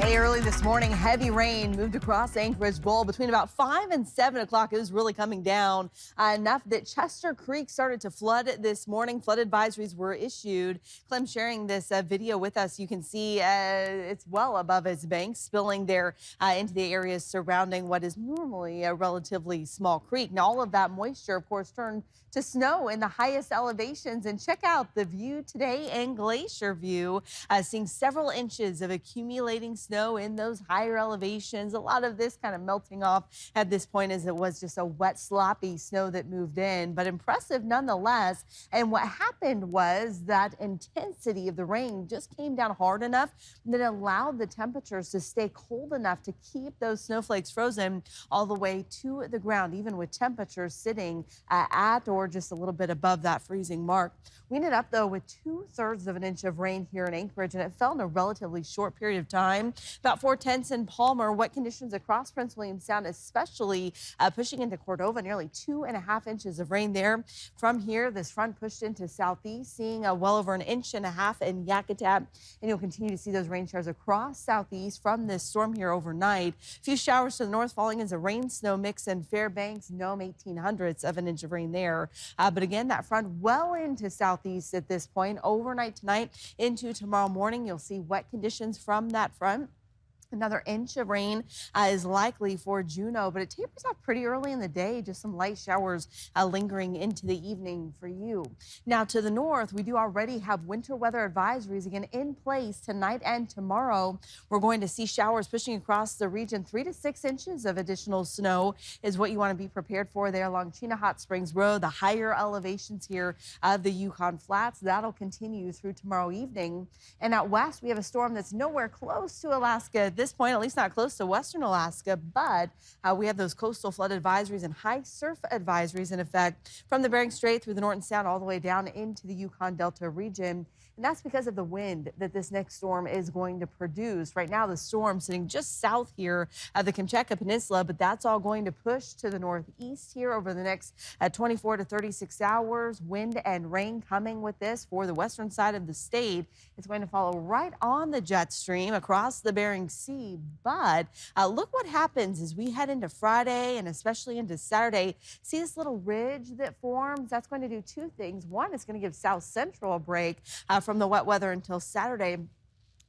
Hey, early this morning, heavy rain moved across Anchorage Bowl between about 5 and 7 o'clock. It was really coming down enough that Chester Creek started to flood this morning. Flood advisories were issued. Clem sharing this video with us. You can see it's well above its banks, spilling there into the areas surrounding what is normally a relatively small creek. Now, all of that moisture, of course, turned to snow in the highest elevations. And check out the view today and glacier view, seeing several inches of accumulating snow in those higher elevations. A lot of this kind of melting off at this point as it was just a wet, sloppy snow that moved in, but impressive nonetheless. And what happened was that intensity of the rain just came down hard enough that it allowed the temperatures to stay cold enough to keep those snowflakes frozen all the way to the ground, even with temperatures sitting at or just a little bit above that freezing mark. We ended up, though, with 2/3 of an inch of rain here in Anchorage, and it fell in a relatively short period of time. About 4/10 in Palmer. Wet conditions across Prince William Sound, especially pushing into Cordova. Nearly 2.5 inches of rain there. From here, this front pushed into southeast, seeing well over 1.5 inches in Yakutat. And you'll continue to see those rain showers across southeast from this storm here overnight. A few showers to the north falling as a rain-snow mix in Fairbanks. Nome, 1/1800 of an inch of rain there. But again, that front well into southeast at this point. Overnight tonight into tomorrow morning, you'll see wet conditions from that front. Another inch of rain is likely for Juneau, but it tapers off pretty early in the day. Just some light showers lingering into the evening for you. Now to the north, we do already have winter weather advisories again in place tonight and tomorrow. We're going to see showers pushing across the region. 3 to 6 inches of additional snow is what you want to be prepared for there along Chena Hot Springs Road, the higher elevations here of the Yukon Flats. That'll continue through tomorrow evening. And out west, we have a storm that's nowhere close to Alaska at this point, at least not close to western Alaska, but we have those coastal flood advisories and high surf advisories in effect from the Bering Strait through the Norton Sound all the way down into the Yukon Delta region. And that's because of the wind that this next storm is going to produce. Right now, the storm sitting just south here of the Kamchatka Peninsula, but that's all going to push to the northeast here over the next 24 to 36 hours. Wind and rain coming with this for the western side of the state. It's going to follow right on the jet stream across the Bering Sea. But look what happens as we head into Friday and especially into Saturday. See this little ridge that forms? That's going to do two things. One, it's going to give South Central a break from the wet weather until Saturday.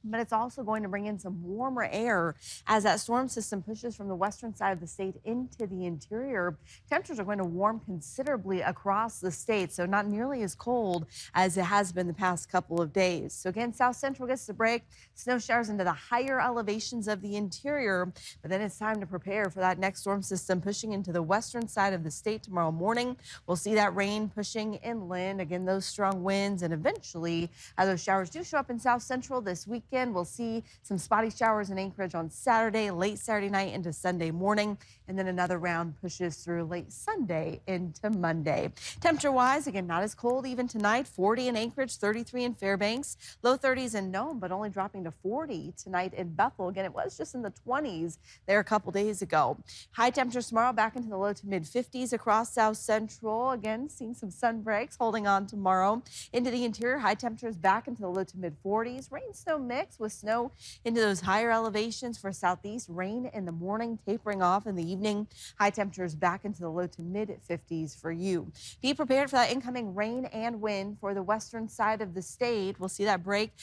But it's also going to bring in some warmer air as that storm system pushes from the western side of the state into the interior. Temperatures are going to warm considerably across the state, so not nearly as cold as it has been the past couple of days. So again, South Central gets the break. Snow showers into the higher elevations of the interior, but then it's time to prepare for that next storm system pushing into the western side of the state tomorrow morning. We'll see that rain pushing inland. Again, those strong winds, and eventually those showers do show up in South Central this weekend. We'll see some spotty showers in Anchorage on Saturday, late Saturday night into Sunday morning, and then another round pushes through late Sunday into Monday. Temperature-wise, again, not as cold even tonight. 40 in Anchorage, 33 in Fairbanks, low 30s in Nome, but only dropping to 40 tonight in Bethel. Again, it was just in the 20s there a couple days ago. High temperatures tomorrow back into the low to mid 50s across South Central. Again, seeing some sun breaks holding on tomorrow. Into the interior, high temperatures back into the low to mid 40s. Rain snow mix with snow into those higher elevations for southeast. Rain in the morning, tapering off in the evening. High temperatures back into the low to mid 50s for you. Be prepared for that incoming rain and wind for the western side of the state. We'll see that break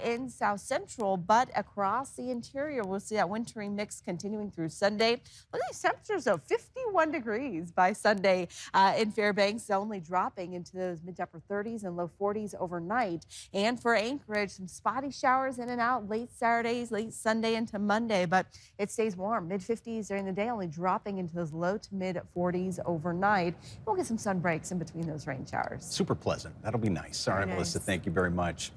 in South Central, but across the interior, we'll see that wintry mix continuing through Sunday. Look at these temperatures, of 51 degrees by Sunday in Fairbanks, only dropping into those mid to upper 30s and low 40s overnight. And for Anchorage, some spotty showers in and out late Saturdays, late Sunday into Monday, but it stays warm, mid 50s during the day, only dropping into those low to mid 40s overnight. We'll get some sun breaks in between those rain showers. Super pleasant. That'll be nice. All right, Melissa, thank you very much.